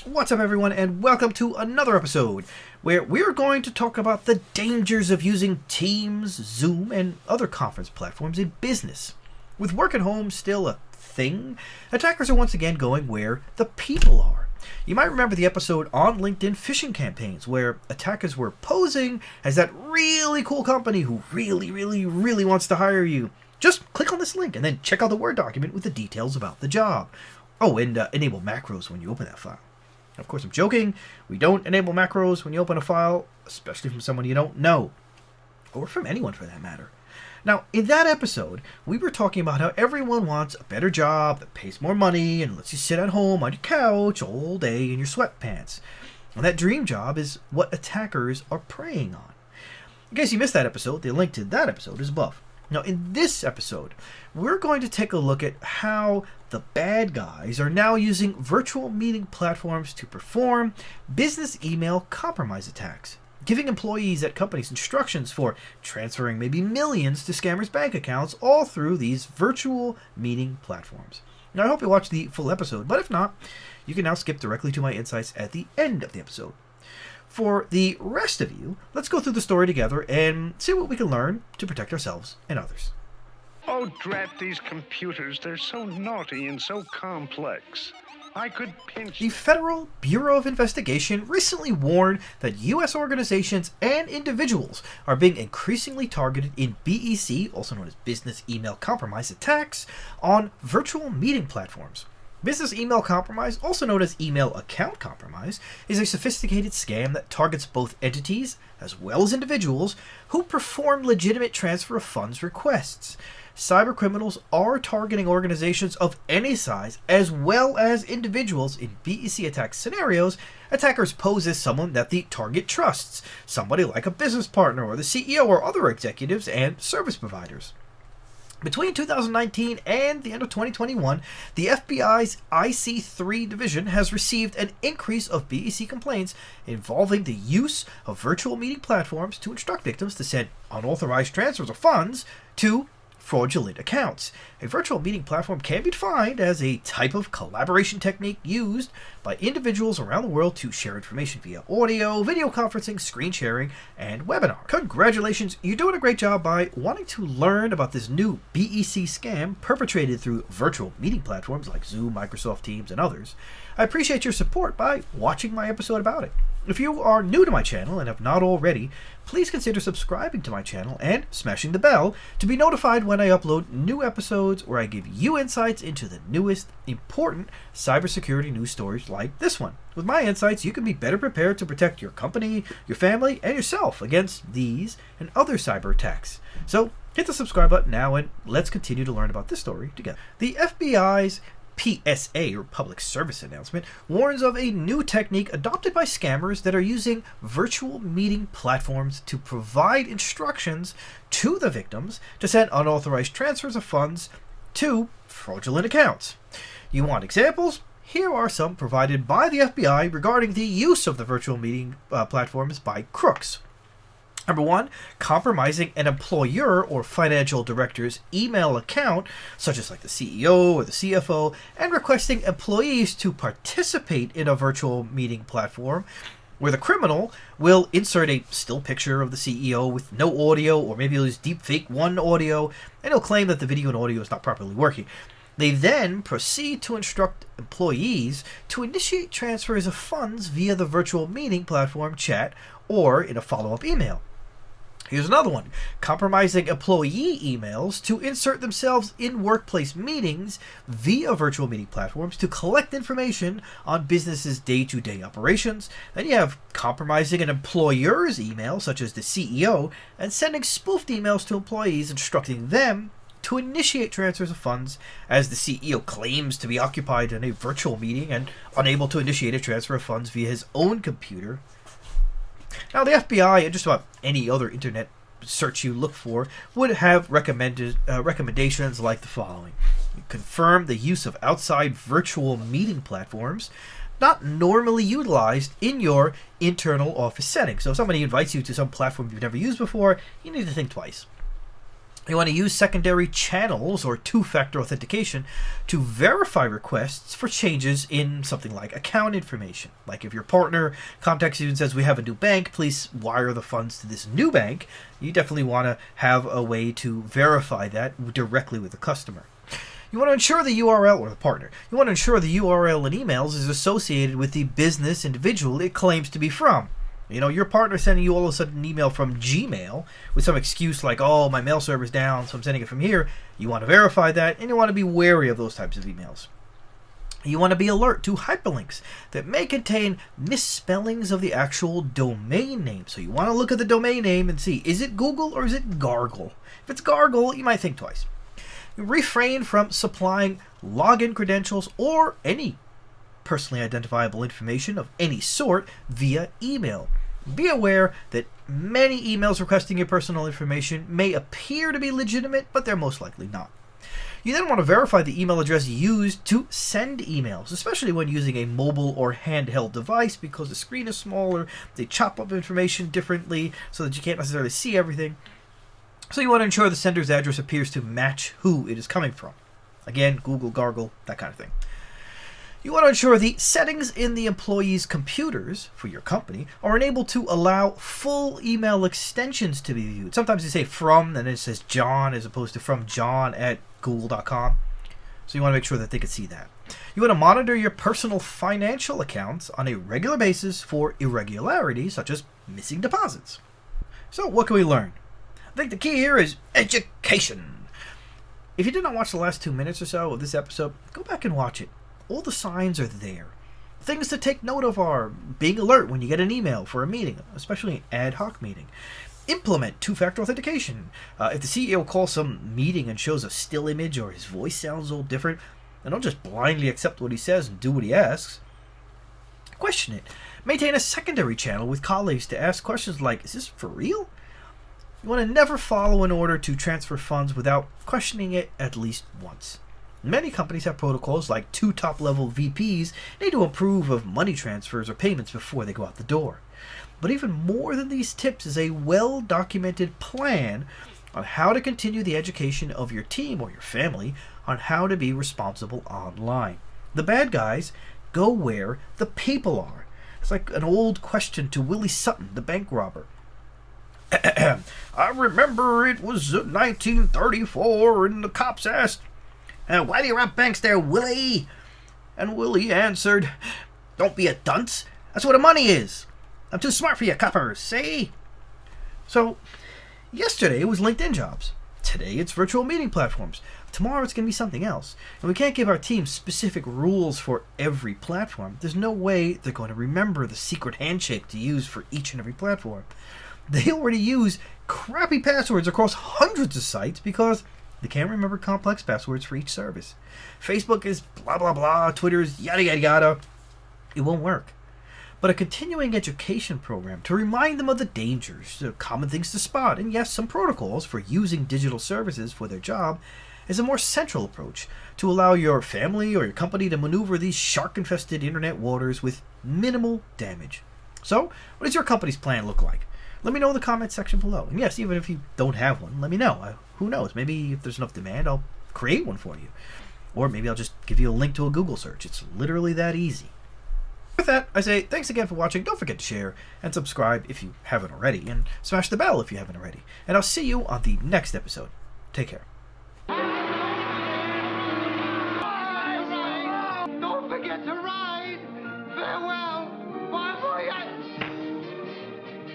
What's up, everyone, and welcome to another episode where we're going to talk about the dangers of using Teams, Zoom, and other conference platforms in business. With work at home still a thing, attackers are once again going where the people are. You might remember the episode on LinkedIn phishing campaigns where attackers were posing as that really cool company who really wants to hire you. Just click on this link and then check out the Word document with the details about the job. Oh, and enable macros when you open that file. Of course, I'm joking. We don't enable macros when you open a file, especially from someone you don't know, or from anyone for that matter. Now, in that episode, we were talking about how everyone wants a better job that pays more money and lets you sit at home on your couch all day in your sweatpants. And that dream job is what attackers are preying on. In case you missed that episode, the link to that episode is above. Now, in this episode, we're going to take a look at how the bad guys are now using virtual meeting platforms to perform business email compromise attacks, giving employees at companies instructions for transferring maybe millions to scammers' bank accounts all through these virtual meeting platforms. Now, I hope you watched the full episode, but if not, you can now skip directly to my insights at the end of the episode. For the rest of you, let's go through the story together and see what we can learn to protect ourselves and others. Oh, drat these computers. They're so naughty and so complex. I could pinch... The Federal Bureau of Investigation recently warned that U.S. organizations and individuals are being increasingly targeted in BEC, also known as Business Email Compromise attacks, on virtual meeting platforms. Business email compromise, also known as email account compromise, is a sophisticated scam that targets both entities as well as individuals who perform legitimate transfer of funds requests. Cybercriminals are targeting organizations of any size as well as individuals in BEC attack scenarios. Attackers pose as someone that the target trusts, somebody like a business partner or the CEO or other executives and service providers. Between 2019 and the end of 2021, the FBI's IC3 division has received an increase of BEC complaints involving the use of virtual meeting platforms to instruct victims to send unauthorized transfers of funds to fraudulent accounts. A virtual meeting platform can be defined as a type of collaboration technique used by individuals around the world to share information via audio, video conferencing, screen sharing, and webinar. Congratulations, you're doing a great job by wanting to learn about this new BEC scam perpetrated through virtual meeting platforms like Zoom, Microsoft Teams, and others. I appreciate your support by watching my episode about it. If you are new to my channel and have not already, please consider subscribing to my channel and smashing the bell to be notified when I upload new episodes where I give you insights into the newest, important cybersecurity news stories like this one. With my insights, you can be better prepared to protect your company, your family, and yourself against these and other cyber attacks. So hit the subscribe button now and let's continue to learn about this story together. The FBI's PSA, or Public Service Announcement, warns of a new technique adopted by scammers that are using virtual meeting platforms to provide instructions to the victims to send unauthorized transfers of funds to fraudulent accounts. You want examples? Here are some provided by the FBI regarding the use of the virtual meeting platforms by crooks. Number 1, compromising an employer or financial director's email account, such as like the CEO or the CFO, and requesting employees to participate in a virtual meeting platform where the criminal will insert a still picture of the CEO with no audio, or maybe he'll use deepfake one audio, and he'll claim that the video and audio is not properly working. They then proceed to instruct employees to initiate transfers of funds via the virtual meeting platform chat or in a follow-up email. Here's another one, compromising employee emails to insert themselves in workplace meetings via virtual meeting platforms to collect information on businesses' day-to-day operations. Then you have compromising an employer's email, such as the CEO, and sending spoofed emails to employees instructing them to initiate transfers of funds as the CEO claims to be occupied in a virtual meeting and unable to initiate a transfer of funds via his own computer. Now, the FBI and just about any other internet search you look for would have recommendations like the following. Confirm the use of outside virtual meeting platforms not normally utilized in your internal office setting. So if somebody invites you to some platform you've never used before, you need to think twice. You want to use secondary channels or two-factor authentication to verify requests for changes in something like account information. Like if your partner contacts you and says, we have a new bank, please wire the funds to this new bank, you definitely want to have a way to verify that directly with the customer. You want to ensure the URL, or the partner, you want to ensure the URL in emails is associated with the business individual it claims to be from. You know, your partner sending you all of a sudden an email from Gmail with some excuse like, oh, my mail server's down, so I'm sending it from here. You want to verify that, and you want to be wary of those types of emails. You want to be alert to hyperlinks that may contain misspellings of the actual domain name. So you want to look at the domain name and see, is it Google or is it Gargle? If it's Gargle, you might think twice. Refrain from supplying login credentials or any personally identifiable information of any sort via email. Be aware that many emails requesting your personal information may appear to be legitimate, but they're most likely not. You then want to verify the email address used to send emails, especially when using a mobile or handheld device, because the screen is smaller, they chop up information differently so that you can't necessarily see everything. So you want to ensure the sender's address appears to match who it is coming from. Again, Google, Gargle, that kind of thing. You want to ensure the settings in the employees' computers for your company are enabled to allow full email extensions to be viewed. Sometimes they say from, and then it says John as opposed to from John at google.com. So you want to make sure that they can see that. You want to monitor your personal financial accounts on a regular basis for irregularities such as missing deposits. So what can we learn? I think the key here is education. If you did not watch the last 2 minutes or so of this episode, go back and watch it. All the signs are there. Things to take note of are being alert when you get an email for a meeting, especially an ad hoc meeting. Implement two-factor authentication. If the CEO calls some meeting and shows a still image or his voice sounds a little different, then don't just blindly accept what he says and do what he asks. Question it. Maintain a secondary channel with colleagues to ask questions like, is this for real? You want to never follow an order to transfer funds without questioning it at least once. Many companies have protocols like 2 top-level VPs need to approve of money transfers or payments before they go out the door. But even more than these tips is a well-documented plan on how to continue the education of your team or your family on how to be responsible online. The bad guys go where the people are. It's like an old question to Willie Sutton, the bank robber. I remember it was 1934 and the cops asked, why do you rob banks there, Willie? And Willie answered, don't be a dunce. That's what the money is. I'm too smart for you coppers, see? So, yesterday it was LinkedIn jobs. Today it's virtual meeting platforms. Tomorrow it's going to be something else. And we can't give our team specific rules for every platform. There's no way they're going to remember the secret handshake to use for each and every platform. They already use crappy passwords across hundreds of sites because they can't remember complex passwords for each service. Facebook is blah, blah, blah. Twitter's yada, yada, yada. It won't work. But a continuing education program to remind them of the dangers, the common things to spot, and yes, some protocols for using digital services for their job is a more central approach to allow your family or your company to maneuver these shark-infested internet waters with minimal damage. So, what does your company's plan look like? Let me know in the comments section below. And yes, even if you don't have one, let me know. Who knows? Maybe if there's enough demand, I'll create one for you. Or maybe I'll just give you a link to a Google search. It's literally that easy. With that, I say thanks again for watching. Don't forget to share and subscribe if you haven't already. And smash the bell if you haven't already. And I'll see you on the next episode. Take care.